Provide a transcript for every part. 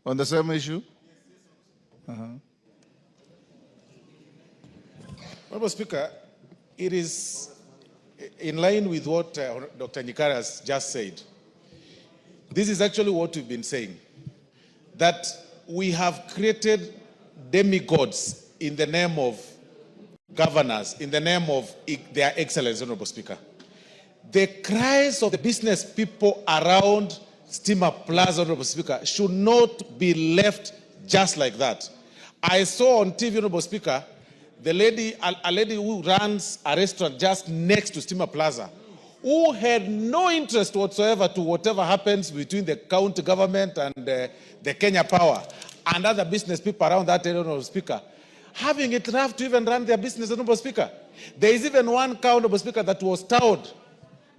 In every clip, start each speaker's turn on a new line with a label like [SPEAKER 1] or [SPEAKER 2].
[SPEAKER 1] On the same issue?
[SPEAKER 2] Honorable Speaker, it is in line with what Dr. Nyikara has just said. This is actually what we've been saying, that we have created demigods in the name of governors, in the name of their excellence, Honorable Speaker. The cries of the business people around Steamer Plaza, Honorable Speaker, should not be left just like that. I saw on TV, Honorable Speaker, a lady who runs a restaurant just next to Steamer Plaza, who had no interest whatsoever to whatever happens between the county government and the Kenya Power and other business people around that area, Honorable Speaker, having it rough to even run their business, Honorable Speaker. There is even one cow, Honorable Speaker, that was towed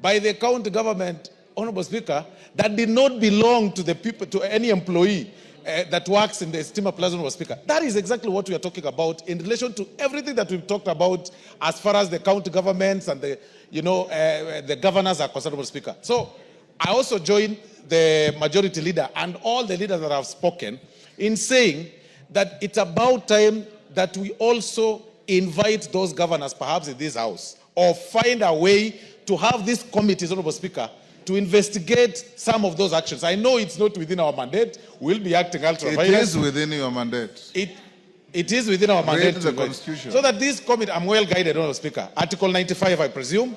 [SPEAKER 2] by the county government, Honorable Speaker, that did not belong to the people, to any employee that works in the Steamer Plaza, Honorable Speaker. That is exactly what we are talking about in relation to everything that we've talked about as far as the county governments and the, the governors are concerned, Honorable Speaker. So I also join the majority leader and all the leaders that have spoken in saying that it's about time that we also invite those governors, perhaps in this house, or find a way to have these committees, Honorable Speaker, to investigate some of those actions. I know it's not within our mandate. We'll be acting ultra-violent.
[SPEAKER 1] It is within your mandate.
[SPEAKER 2] It is within our mandate.
[SPEAKER 1] Read the Constitution.
[SPEAKER 2] So that this committee, I'm well guided, Honorable Speaker. Article 95, I presume.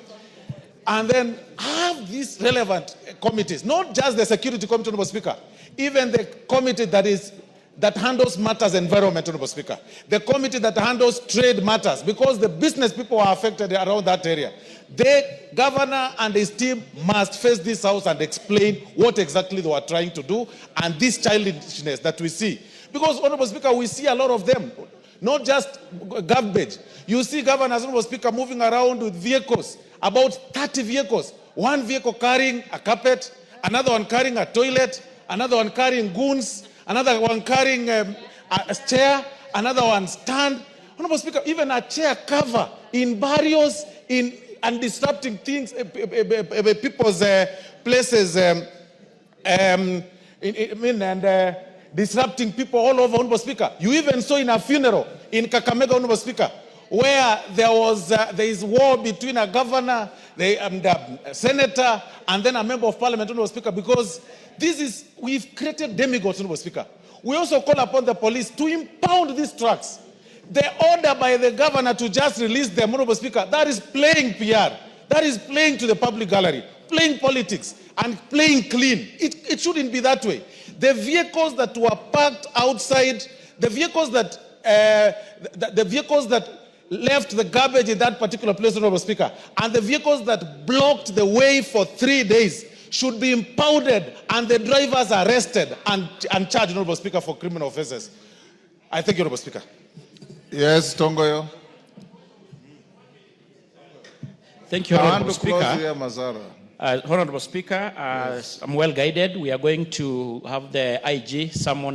[SPEAKER 2] And then have these relevant committees, not just the security committee, Honorable Speaker, even the committee that handles matters environment, Honorable Speaker, the committee that handles trade matters, because the business people are affected around that area. The governor and his team must face this house and explain what exactly they were trying to do and this childishness that we see. Because, Honorable Speaker, we see a lot of them, not just garbage. You see governors, Honorable Speaker, moving around with vehicles, about 30 vehicles. One vehicle carrying a carpet, another one carrying a toilet, another one carrying goons, another one carrying a chair, another one stand. Honorable Speaker, even a chair cover in barrios, and disrupting things, people's places, and disrupting people all over, Honorable Speaker. You even saw in a funeral in Kakamega, Honorable Speaker, where there is war between a governor, a senator, and then a member of parliament, Honorable Speaker, because we've created demigods, Honorable Speaker. We also call upon the police to impound these trucks. The order by the governor to just release them, Honorable Speaker, that is playing PR. That is playing to the public gallery, playing politics, and playing clean. It shouldn't be that way. The vehicles that were parked outside, the vehicles that left the garbage in that particular place, Honorable Speaker, and the vehicles that blocked the way for 3 days should be impounded and the drivers arrested and charged, Honorable Speaker, for criminal offenses. I thank you, Honorable Speaker.
[SPEAKER 1] Yes, Tongoyo.
[SPEAKER 3] Thank you, Honorable Speaker.
[SPEAKER 1] Here,
[SPEAKER 3] Honorable Speaker, I'm well guided. We are going to have the IG summon